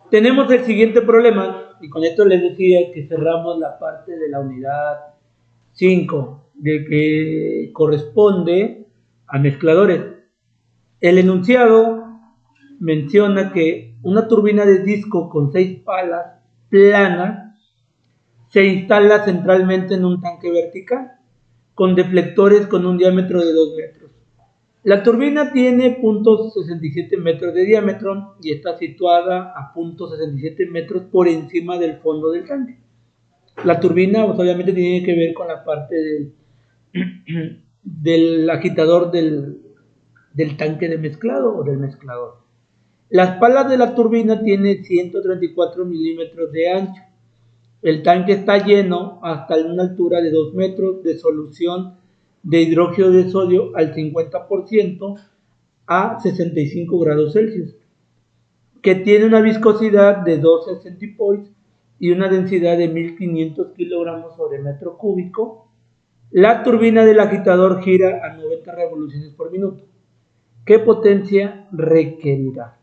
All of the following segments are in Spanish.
Tenemos el siguiente problema, y con esto les decía que cerramos la parte de la unidad 5, de que corresponde a mezcladores. El enunciado menciona que una turbina de disco con 6 palas plana se instala centralmente en un tanque vertical con deflectores con un diámetro de 2 metros. La turbina tiene 0.67 metros de diámetro y está situada a 0.67 metros por encima del fondo del tanque. La turbina pues, obviamente tiene que ver con la parte del agitador del tanque de mezclado o del mezclador. Las palas de la turbina tienen 134 milímetros de ancho. El tanque está lleno hasta una altura de 2 metros de solución de hidróxido de sodio al 50% a 65 grados Celsius, que tiene una viscosidad de 12 centipoise y una densidad de 1500 kilogramos sobre metro cúbico. La turbina del agitador gira a 90 revoluciones por minuto. ¿Qué potencia requerirá?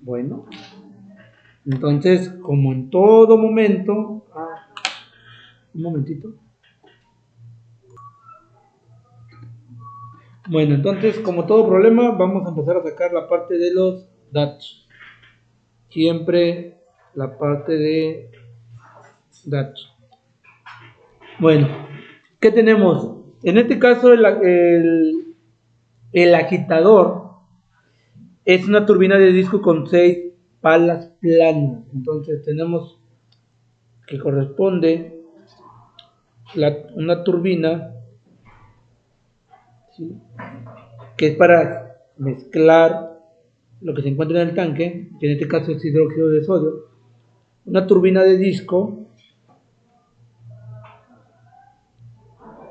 Bueno, entonces, como en todo momento, un momentito. Bueno, entonces, como todo problema, vamos a empezar a sacar la parte de los datos. Siempre la parte de datos. Bueno, ¿qué tenemos? En este caso, el agitador es una turbina de disco con 6 palas planas. Entonces, tenemos que corresponde una turbina, ¿sí?, que es para mezclar lo que se encuentra en el tanque, que en este caso es hidróxido de sodio, una turbina de disco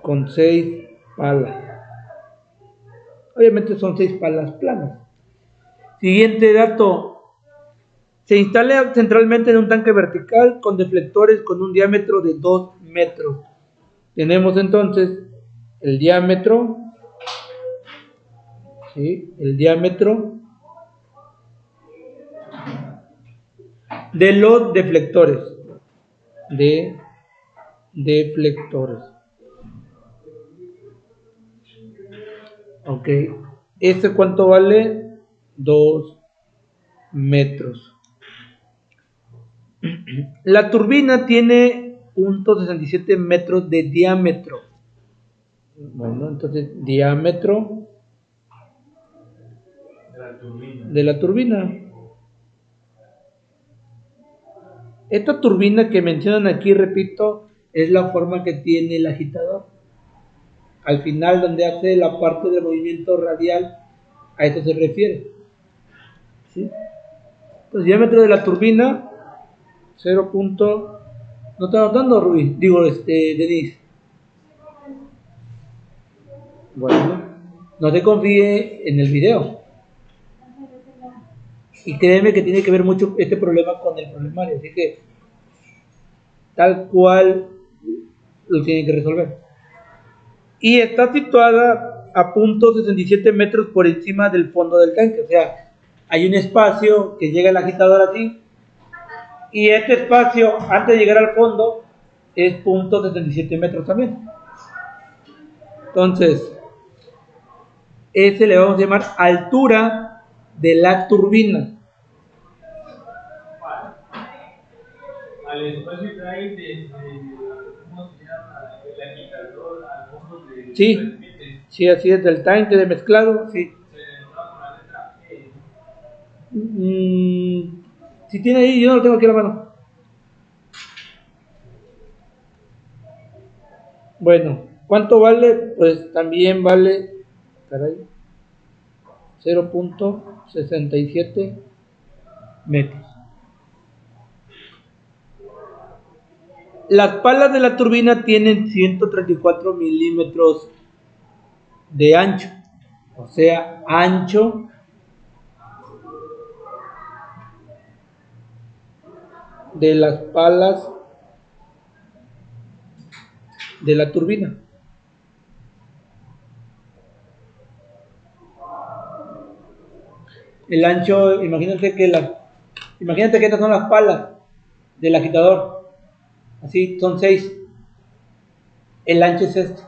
con 6 palas. Obviamente son 6 palas planas. Siguiente dato. Se instala centralmente en un tanque vertical con deflectores con un diámetro de 2 metros. Tenemos entonces el diámetro, ¿sí?, el diámetro de los deflectores. Ok. ¿Este cuánto vale? 2 metros. La turbina tiene 0.67 metros de diámetro. Bueno, entonces, diámetro de la turbina. Esta turbina que mencionan aquí, repito, es la forma que tiene el agitador. Al final, donde hace la parte del movimiento radial, a eso se refiere. ¿Sí? Entonces, diámetro de la turbina, 0. ¿No está notando, Rubí? Digo, Denise. Bueno, no te confíe en el video. Y créeme que tiene que ver mucho este problema con el problemario. Así que, tal cual, lo tienen que resolver. Y está situada a 0.67 metros por encima del fondo del tanque. O sea, hay un espacio que llega el agitador así. Y este espacio, antes de llegar al fondo, es 0.67 metros también. Entonces, ese le vamos a llamar altura de la turbina. Al espacio que hay desde, ¿cómo se llama? El agitador al fondo de... Sí, así es, del tanque de mezclado, sí. Se entraba con la letra E. Si tiene ahí, yo no lo tengo aquí a la mano. Bueno, ¿cuánto vale? Pues también vale, caray, 0.67 metros. Las palas de la turbina tienen 134 milímetros de ancho, o sea, ancho de las palas de la turbina. El ancho, imagínate que estas son las palas del agitador. Así, son 6. El ancho es este.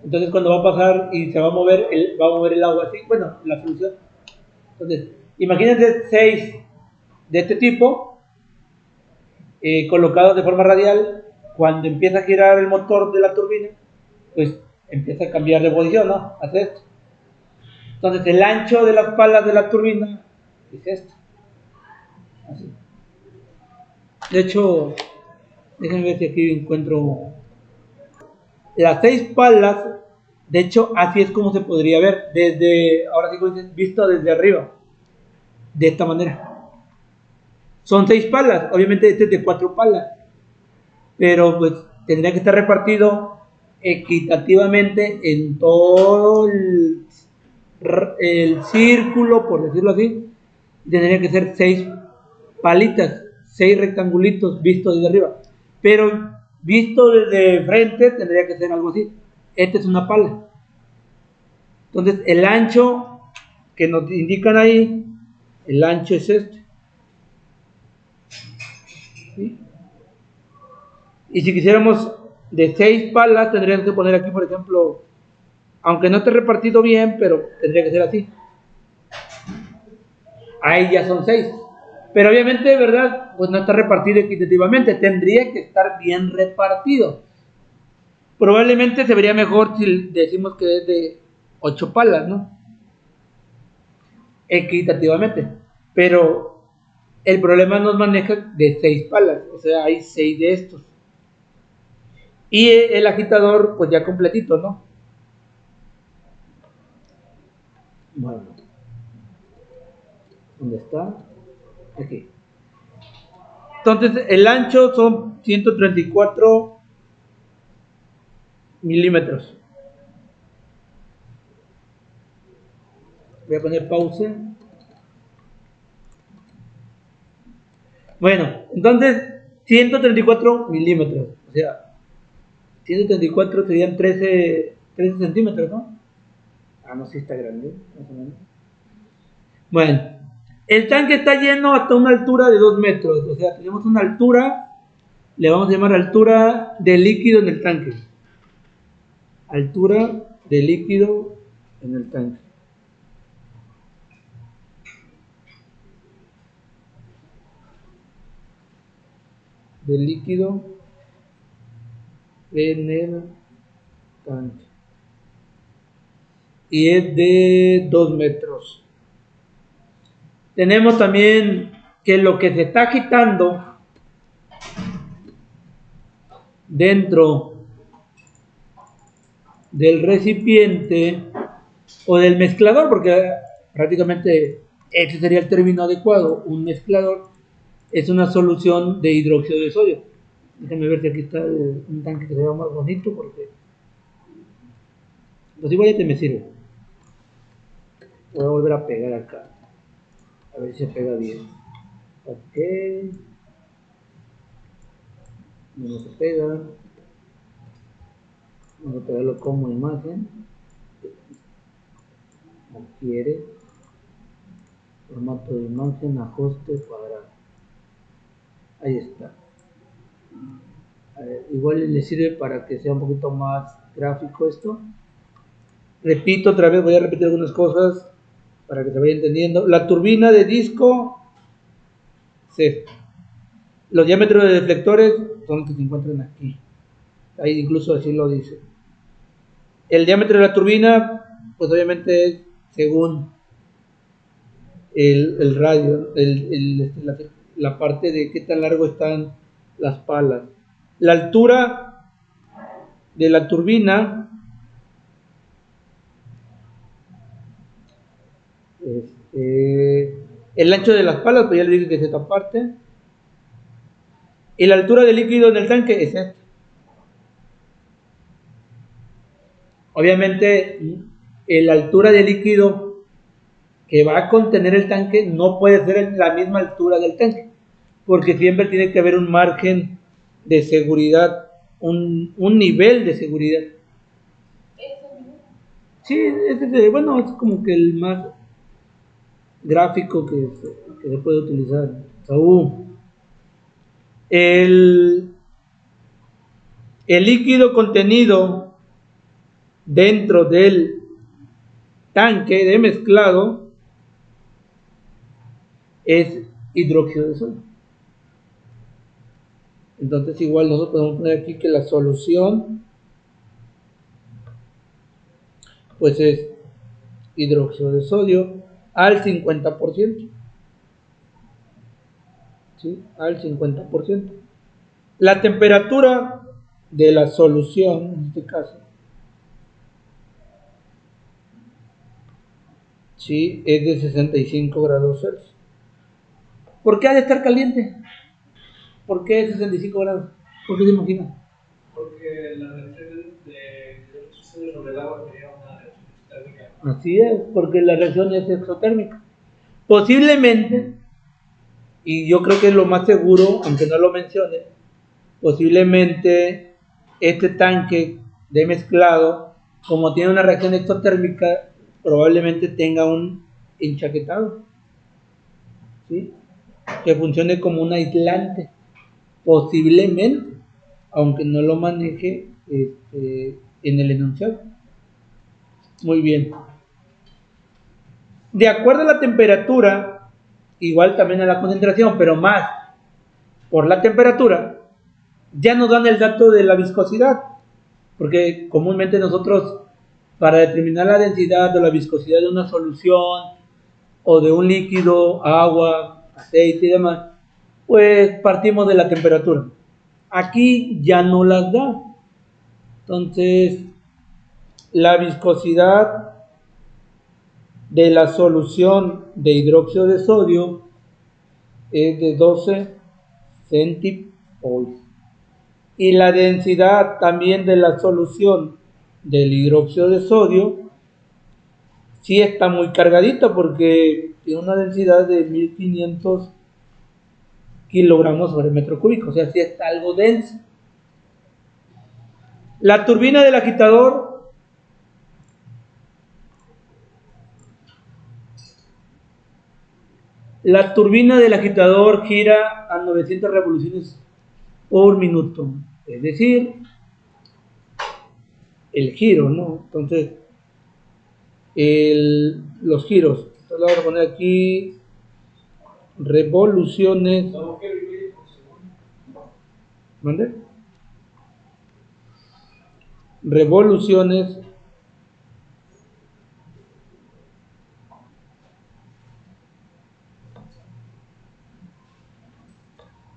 Entonces cuando va a pasar y se va a mover el agua así, bueno, la solución. Entonces, imagínense 6 de este tipo, colocados de forma radial. Cuando empieza a girar el motor de la turbina, pues empieza a cambiar de posición, ¿no? Hace esto. Entonces el ancho de las palas de la turbina es esto. Así. De hecho, déjenme ver si aquí encuentro las 6 palas. De hecho, así es como se podría ver desde, ahora sí como dicen, visto desde arriba, de esta manera. Son 6 palas, obviamente este es de 4 palas, pero pues tendría que estar repartido equitativamente en todo el círculo, por decirlo así. Tendría que ser 6 palitas, 6 rectangulitos vistos desde arriba, pero visto desde frente tendría que ser algo así. Esta es una pala. Entonces el ancho que nos indican ahí, el ancho es este. ¿Sí? Y si quisiéramos de 6 palas, tendríamos que poner aquí, por ejemplo, aunque no esté repartido bien, pero tendría que ser así. Ahí ya son 6. Pero obviamente, ¿verdad? Pues no está repartido equitativamente. Tendría que estar bien repartido. Probablemente se vería mejor si decimos que es de 8 palas, ¿no? Equitativamente. Pero el problema nos maneja de 6 palas. O sea, hay 6 de estos. Y el agitador, pues ya completito, ¿no? Bueno. ¿Dónde está? Aquí. Entonces, el ancho son 134 milímetros. Voy a poner pausa. Bueno, entonces 134 milímetros. O sea, 134 serían 13 centímetros, ¿no? Ah, no, sí está grande, más o menos. Bueno, el tanque está lleno hasta una altura de 2 metros. O sea, tenemos una altura, le vamos a llamar altura de líquido en el tanque. Altura de líquido en el tanque. De líquido en el tanque. Y es de 2 metros. Tenemos también que lo que se está agitando dentro del recipiente o del mezclador, porque prácticamente ese sería el término adecuado. Un mezclador es una solución de hidróxido de sodio. Déjenme ver si aquí está un tanque que se vea más bonito, porque pues igual este me sirve. Voy a volver a pegar acá, a ver si se pega bien. Ok, no se pega. Vamos a pegarlo como imagen. No quiere. Formato de imagen, ajuste, cuadrado. Ahí está. Igual le sirve para que sea un poquito más gráfico esto. Repito otra vez, voy a repetir algunas cosas para que se vaya entendiendo. La turbina de disco, sí. Los diámetros de deflectores son los que se encuentran aquí. Ahí incluso así lo dice. El diámetro de la turbina, pues obviamente es según el radio, la parte de qué tan largo están las palas. La altura de la turbina el ancho de las palas, pues ya le dije que es esta parte. Y la altura del líquido en el tanque es esta. Obviamente, la altura del líquido que va a contener el tanque no puede ser la misma altura del tanque, porque siempre tiene que haber un margen de seguridad, un nivel de seguridad. Sí, bueno, es como que el más... gráfico que se puede utilizar. El líquido contenido dentro del tanque de mezclado es hidróxido de sodio. Entonces igual nosotros podemos poner aquí que la solución pues es hidróxido de sodio al 50%. ¿Sí? Al 50%. La temperatura de la solución, en este caso, ¿sí? Es de 65 grados Celsius. ¿Por qué ha de estar caliente? ¿Por qué 65 grados? ¿Por qué se imagina? Porque la reacción de hidróxido sobre el agua sería una reacción exotérmica. Así es, porque la reacción es exotérmica. Posiblemente, y yo creo que es lo más seguro, aunque no lo mencione, posiblemente este tanque de mezclado, como tiene una reacción exotérmica, probablemente tenga un enchaquetado, ¿sí? Que funcione como un aislante, posiblemente, aunque no lo maneje en el enunciado. Muy bien. De acuerdo a la temperatura, igual también a la concentración, pero más por la temperatura, ya nos dan el dato de la viscosidad, porque comúnmente nosotros, para determinar la densidad o la viscosidad de una solución o de un líquido, agua, aceite y demás, pues partimos de la temperatura. Aquí ya no las da. Entonces, la viscosidad de la solución de hidróxido de sodio es de 12 centipoise. Y la densidad también de la solución del hidróxido de sodio sí está muy cargadita porque tiene una densidad de 1500 kilogramos sobre metro cúbico, o sea, sí está algo denso. La turbina del agitador gira a 900 revoluciones por minuto, es decir, el giro, ¿no? Entonces, los giros, entonces vamos a poner aquí revoluciones. ¿Mande? Revoluciones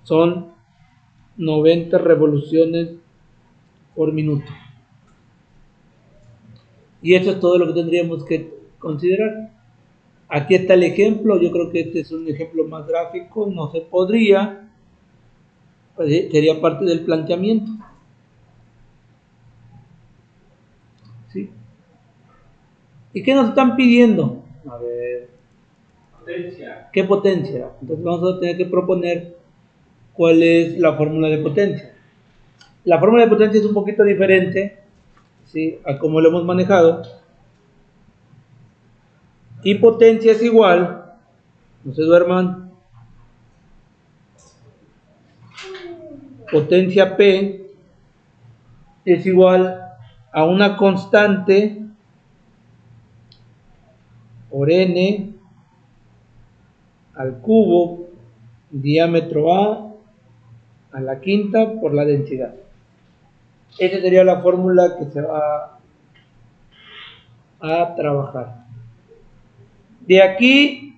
son 90 revoluciones por minuto. Y eso es todo lo que tendríamos que considerar. Aquí está el ejemplo, yo creo que este es un ejemplo más gráfico, no se podría, pues, sería parte del planteamiento. ¿Sí? ¿Y qué nos están pidiendo? A ver. Potencia. ¿Qué potencia? Entonces vamos a tener que proponer cuál es la fórmula de potencia. La fórmula de potencia es un poquito diferente, ¿sí?, a como lo hemos manejado. Y potencia es igual, no se duerman, potencia P es igual a una constante por N al cubo, diámetro a la quinta por la densidad. Esa sería la fórmula que se va a trabajar. De aquí,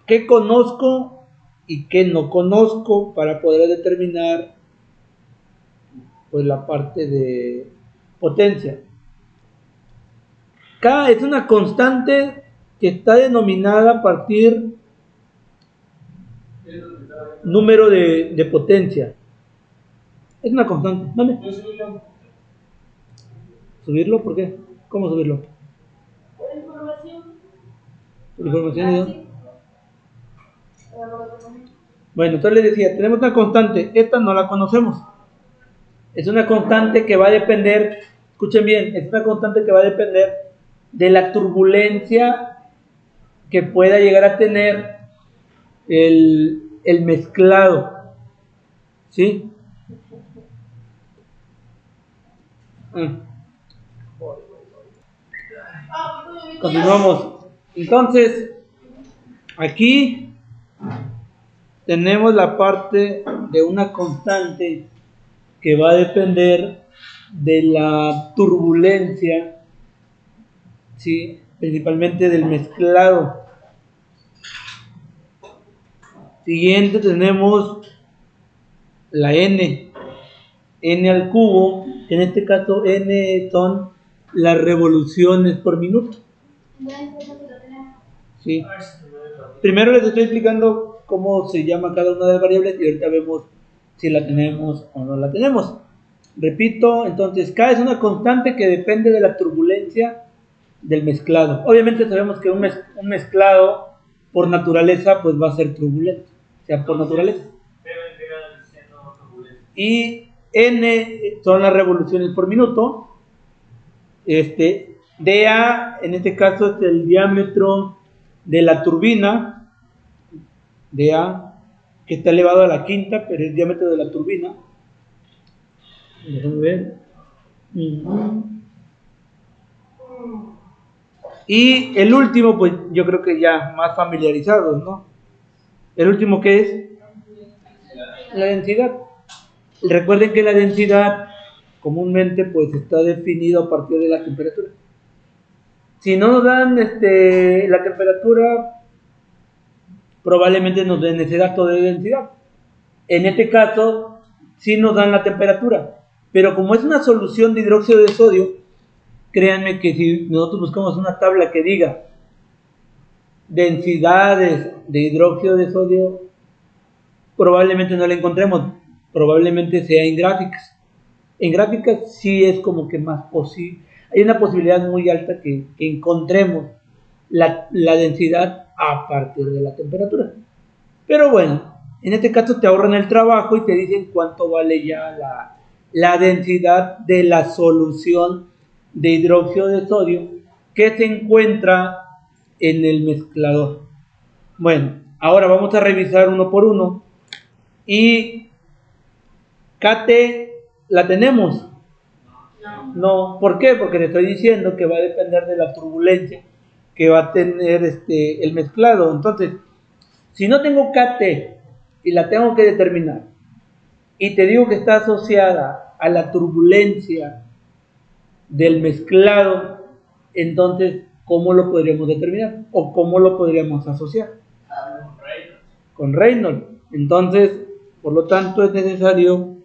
¿qué conozco y qué no conozco para poder determinar pues la parte de potencia? K es una constante que está denominada a partir número de potencia. Es una constante. ¿Dónde? ¿Subirlo? ¿Por qué? ¿Cómo subirlo? Por información. ¿Por información? ¿Y dónde? Bueno, entonces les decía, tenemos una constante, esta no la conocemos. Es una constante que va a depender, escuchen bien, es una constante que va a depender de la turbulencia que pueda llegar a tener el mezclado, ¿sí? Continuamos. Entonces, aquí tenemos la parte de una constante que va a depender de la turbulencia, ¿sí? Principalmente del mezclado. Siguiente tenemos la n al cubo, que en este caso n son las revoluciones por minuto. Sí. Primero les estoy explicando cómo se llama cada una de las variables y ahorita vemos si la tenemos o no la tenemos. Repito, entonces K es una constante que depende de la turbulencia del mezclado. Obviamente sabemos que un mezclado por naturaleza pues va a ser turbulento, o sea, por naturaleza. Y N son las revoluciones por minuto. dA en este caso es el diámetro de la turbina, dA, que está elevado a la quinta, pero es el diámetro de la turbina. Déjenme ver. Y el último, pues yo creo que ya más familiarizados, ¿no? El último, ¿qué es? La densidad. Recuerden que la densidad comúnmente pues está definido a partir de la temperatura. Si no nos dan la temperatura, probablemente nos den ese dato de densidad. En este caso, sí nos dan la temperatura, pero como es una solución de hidróxido de sodio, créanme que si nosotros buscamos una tabla que diga densidades de hidróxido de sodio, probablemente no la encontremos, probablemente sea en gráficas. En gráficas sí es como que más posible, hay una posibilidad muy alta que encontremos la densidad a partir de la temperatura. Pero bueno, en este caso te ahorran el trabajo y te dicen cuánto vale ya la densidad de la solución de hidróxido de sodio que se encuentra en el mezclador. Bueno, ahora vamos a revisar uno por uno. Y KT la tenemos. No, ¿por qué? Porque le estoy diciendo que va a depender de la turbulencia que va a tener el mezclado. Entonces, si no tengo KT y la tengo que determinar y te digo que está asociada a la turbulencia del mezclado, entonces, ¿cómo lo podríamos determinar? ¿O cómo lo podríamos asociar? Con Reynolds. Entonces, por lo tanto, es necesario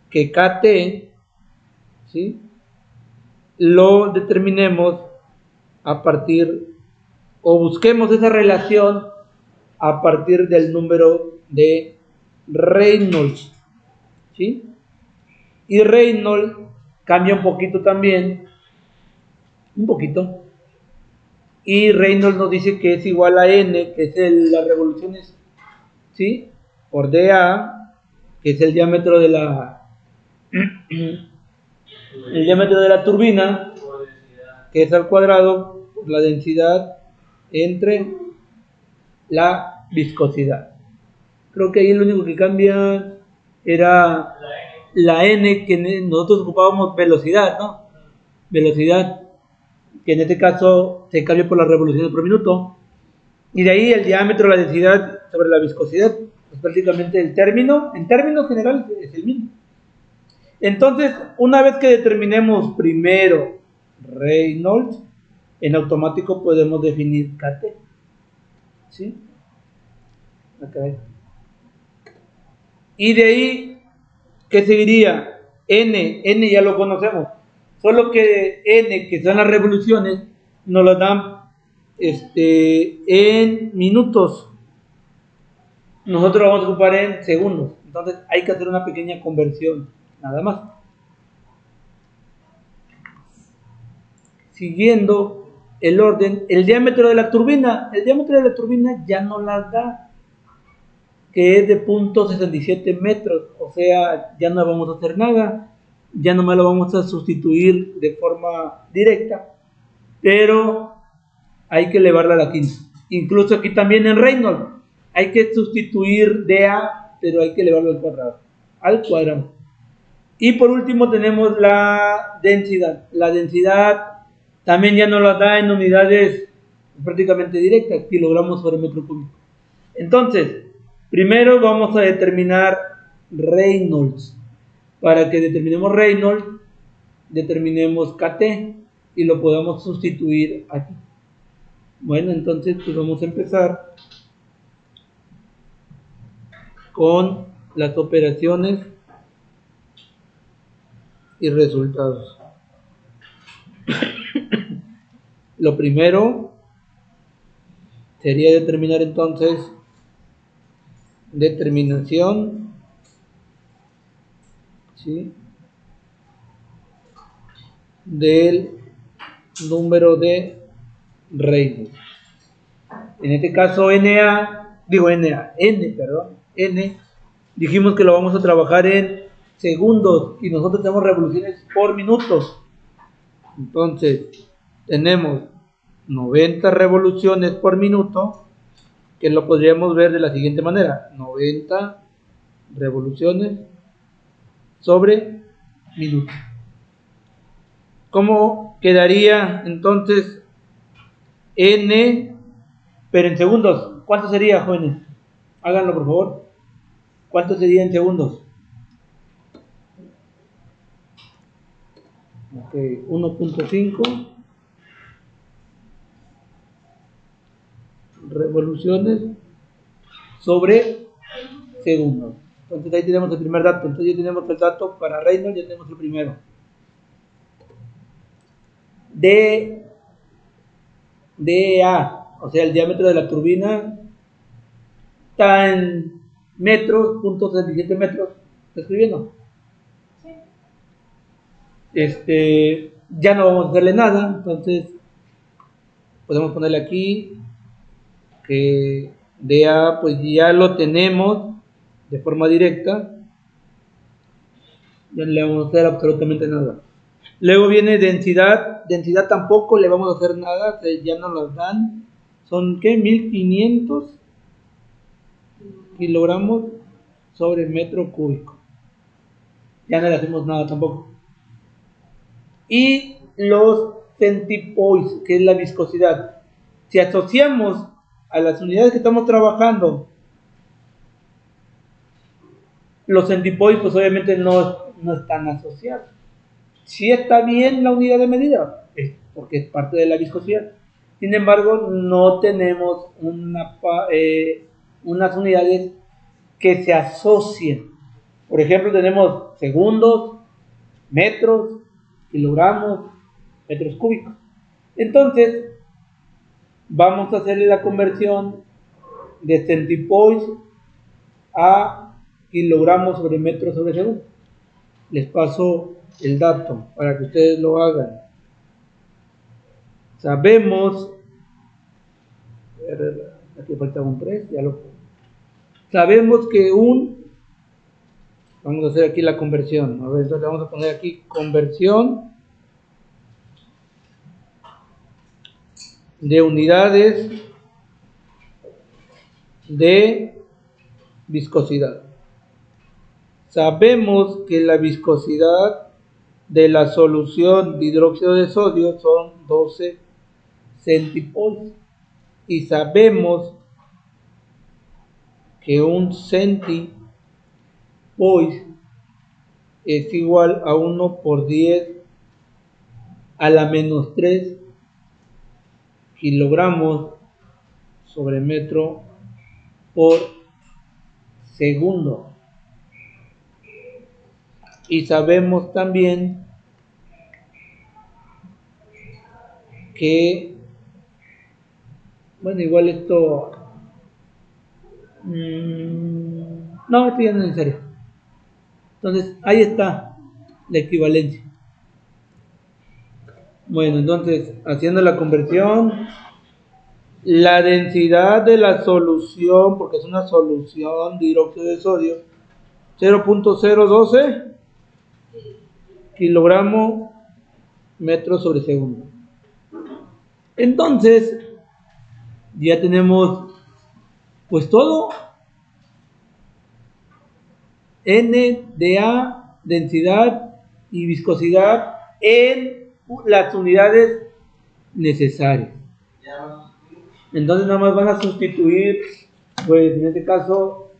que KT, ¿sí?, lo determinemos a partir, o busquemos esa relación a partir del número de Reynolds, ¿sí? Y Reynolds cambia un poquito también, un poquito, y Reynolds nos dice que es igual a N, que es las revoluciones, ¿sí?, por dA, que es el diámetro de la el diámetro de la turbina, que es al cuadrado por la densidad entre la viscosidad. Creo que ahí lo único que cambia era la N, que nosotros ocupábamos velocidad, ¿no? Velocidad, que en este caso se cambia por las revoluciones por minuto. Y de ahí el diámetro, la densidad sobre la viscosidad, pues prácticamente el término, en términos generales, es el mismo. Entonces, una vez que determinemos primero Reynolds, en automático podemos definir KT, ¿sí? Okay. Y de ahí, ¿qué seguiría? N ya lo conocemos, solo que N, que son las revoluciones, nos las dan en minutos. Nosotros vamos a ocupar en segundos, entonces hay que hacer una pequeña conversión, nada más. Siguiendo el orden, el diámetro de la turbina ya no las da, que es de 0.67 metros, o sea, ya no vamos a hacer nada, ya no me lo vamos a sustituir de forma directa, pero hay que elevarla a la quinta. Incluso aquí también en Reynolds hay que sustituir dA, pero hay que elevarlo al cuadrado. Y por último tenemos la densidad. La densidad también ya nos la da en unidades prácticamente directas, kilogramos sobre metro cúbico. Entonces, primero vamos a determinar Reynolds. Para que determinemos Reynolds, determinemos KT y lo podamos sustituir aquí. Bueno, entonces pues vamos a empezar con las operaciones y resultados. Lo primero sería determinar entonces determinación, ¿sí?, del número de Reynolds. En este caso N, dijimos que lo vamos a trabajar en segundos y nosotros tenemos revoluciones por minutos. Entonces tenemos 90 revoluciones por minuto, que lo podríamos ver de la siguiente manera: 90 revoluciones sobre minuto. ¿Cómo quedaría entonces N, pero en segundos? ¿Cuánto sería, jóvenes? Háganlo, por favor. ¿Cuánto sería en segundos? Ok, 1.5 revoluciones sobre segundos. Entonces ahí tenemos el primer dato. Entonces ya tenemos el dato para Reynolds, ya tenemos el primero. dA, o sea, el diámetro de la turbina está en metros, .77 metros. ¿Está escribiendo? Sí. Ya no vamos a hacerle nada, entonces podemos ponerle aquí que dA pues ya lo tenemos de forma directa, ya no le vamos a hacer absolutamente nada. Luego viene densidad tampoco le vamos a hacer nada, ya nos las dan, son ¿qué? 1500 kilogramos sobre metro cúbico, ya no le hacemos nada tampoco. Y los centipoise, que es la viscosidad, si asociamos a las unidades que estamos trabajando los centipoise, pues obviamente no están asociados. Si está bien la unidad de medida, porque es parte de la viscosidad. Sin embargo, no tenemos unas unidades que se asocien. Por ejemplo, tenemos segundos, metros, kilogramos, metros cúbicos. Entonces, vamos a hacerle la conversión de centipoise a kilogramos sobre metros sobre segundo. Les paso el dato para que ustedes lo hagan. Sabemos, aquí falta un 3, ya lo pongo. Sabemos que vamos a hacer aquí la conversión. A ver, entonces vamos a poner aquí conversión de unidades de viscosidad. Sabemos que la viscosidad de la solución de hidróxido de sodio son 12 centipoise y sabemos que un centipoise es igual a 1 por 10 a la menos 3 kilogramos sobre metro por segundo. Y sabemos también que, bueno, igual esto, no, esto ya no es necesario. Entonces, ahí está la equivalencia. Bueno, entonces, haciendo la conversión, la densidad de la solución, porque es una solución de hidróxido de sodio, 0.012 kilogramos metros sobre segundo. Entonces, Ya tenemos pues todo. N, dA, densidad y viscosidad en las unidades necesarias. Entonces nada más van a sustituir, pues en este caso,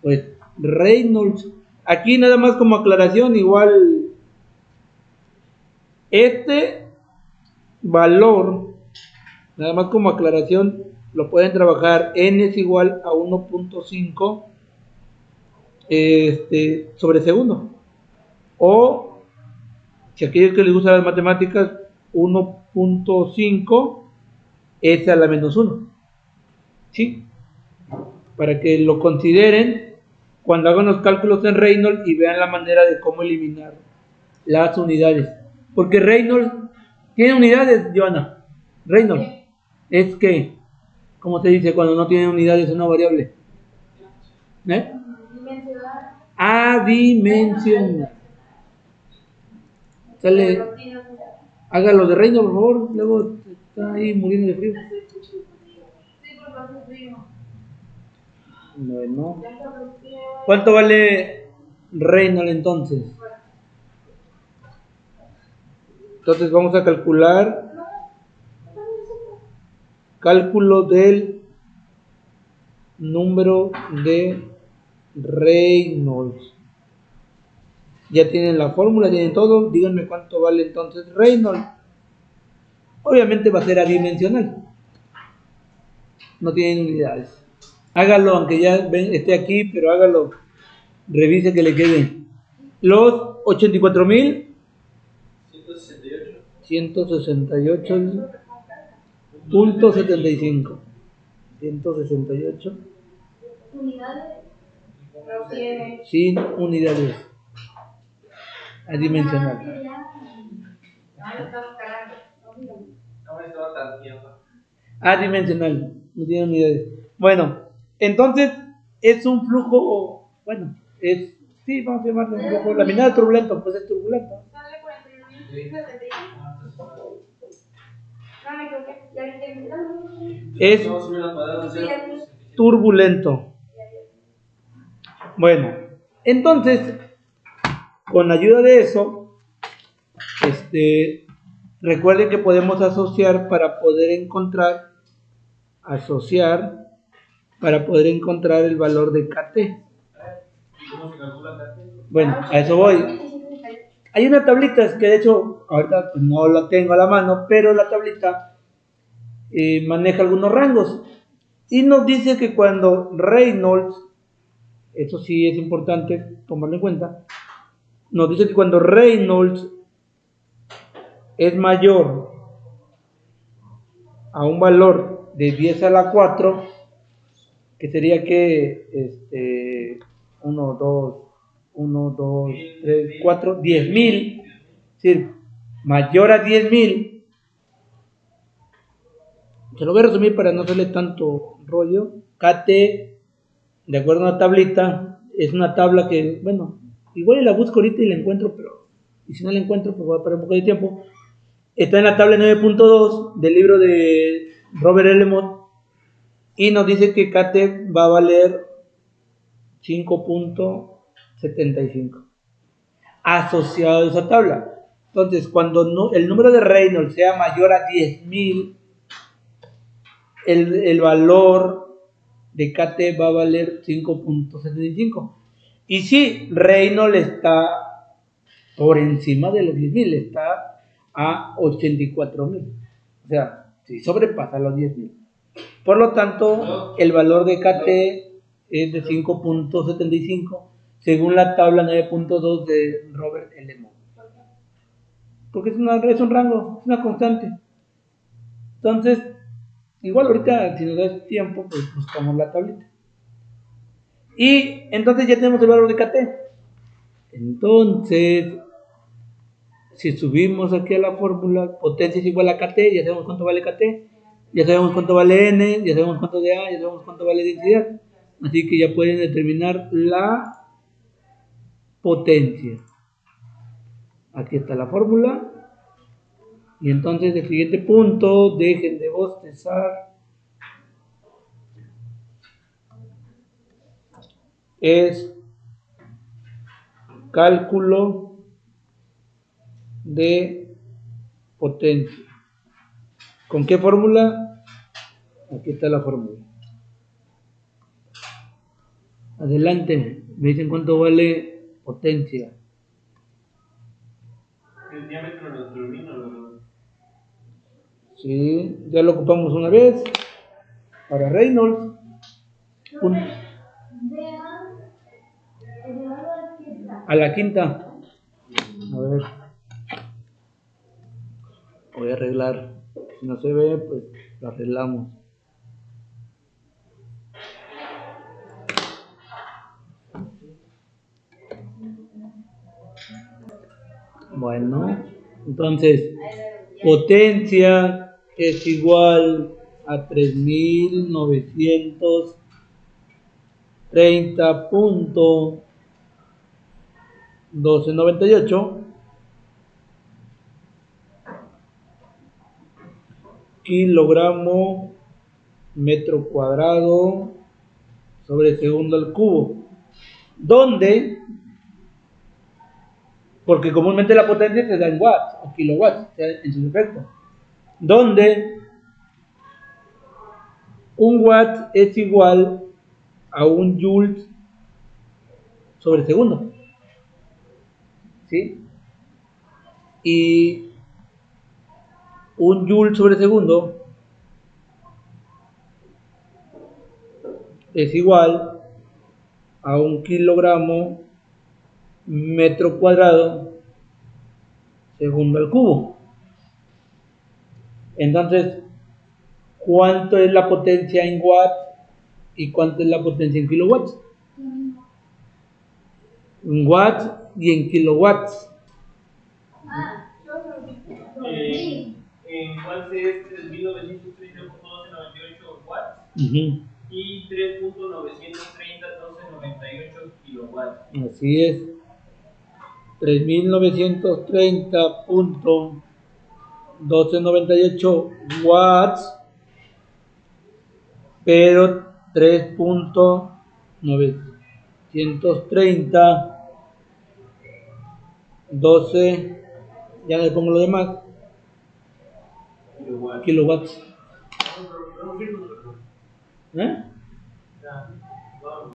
pues Reynolds. Aquí nada más como aclaración, igual este valor, nada más como aclaración, lo pueden trabajar. N es igual a 1.5 sobre segundo. O, si a aquellos que les gustan las matemáticas, 1.5 es a la menos 1. ¿Sí? Para que lo consideren cuando hagan los cálculos en Reynolds y vean la manera de cómo eliminar las unidades. Porque Reynolds tiene unidades, Joana. Reynolds es que, ¿cómo se dice cuando no tiene unidades una variable? ¿Eh? Adimensional. Sale, hágalo de Reynolds, por favor. Luego está ahí muriendo de frío. Bueno. ¿Cuánto vale Reynolds entonces? Entonces vamos a calcular cálculo del número de Reynolds. Ya tienen la fórmula, tienen todo. Díganme cuánto vale entonces Reynolds. Obviamente va a ser adimensional. No tienen unidades. Hágalo, aunque ya esté aquí, pero hágalo. Revise que le quede. Los 84.168.75. 168. Unidades. No tiene. Sin unidades. Adimensional. Adimensional. No tiene unidades. Bueno, entonces es un flujo. Bueno, es. Sí, vamos a llamarlo un flujo laminar turbulento. Pues es turbulento. Es turbulento. Bueno, entonces, con ayuda de eso, recuerden que podemos asociar para poder encontrar el valor de KT. ¿Cómo se calcula KT? Bueno, a eso voy. Hay una tablita que de hecho ahorita pues, no la tengo a la mano, pero la tablita maneja algunos rangos y nos dice que cuando Reynolds, eso sí es importante tomarlo en cuenta, nos dice que cuando Reynolds es mayor a un valor de 10 a la 4, que sería que 1, 2, 3, 4, 10.000, es decir, mayor a 10.000. Se lo voy a resumir para no hacerle tanto rollo. KT, de acuerdo a una tablita, es una tabla que, bueno, igual la busco ahorita y la encuentro, pero y si no la encuentro, pues voy a perder un poco de tiempo. Está en la tabla 9.2 del libro de Robert Elmont y nos dice que KT va a valer 5.75 asociado a esa tabla. Entonces, cuando el número de Reynolds sea mayor a 10.000, el valor de KT va a valer 5.75. Y si Reynolds está por encima de los 10.000, está a 84.000. O sea, si sobrepasa los 10.000. Por lo tanto, el valor de KT es de 5.75 según la tabla 9.2 de Robert Elmont. Porque es un rango, es una constante. Entonces, igual ahorita, si nos da tiempo, pues buscamos la tablita. Y entonces ya tenemos el valor de KT. Entonces, si subimos aquí a la fórmula, potencia es igual a KT, ya sabemos cuánto vale KT, ya sabemos cuánto vale N, ya sabemos cuánto de A, ya sabemos cuánto vale densidad. Así que ya pueden determinar la potencia. Aquí está la fórmula. Y entonces el siguiente punto, dejen de bostezar. es cálculo de potencia. ¿Con qué fórmula? Aquí está la fórmula. Adelante, me dicen cuánto vale potencia. El diámetro de la turbina, ¿verdad? Sí, ya lo ocupamos una vez. Para Reynolds. A la quinta. A ver. Voy a arreglar. Si no se ve, pues lo arreglamos. Bueno, entonces, potencia es igual a 3930.1298 kilogramo metro cuadrado sobre segundo al cubo. ¿Dónde? Porque comúnmente la potencia se da en watts o kilowatts en su defecto. Donde un watt es igual a un joule sobre segundo. ¿Sí? Y un joule sobre segundo es igual a un kilogramo metro cuadrado segundo al cubo. Entonces, ¿cuánto es la potencia en watts y cuánto es la potencia en kilowatts? En watts y en kilowatts. En watts es 3.930.1298 watts y 3.930.1298 kilowatts. Así es. 3.930.1298 watts, pero 3.930 12, ya le pongo lo demás, kilowatts. ¿Eh?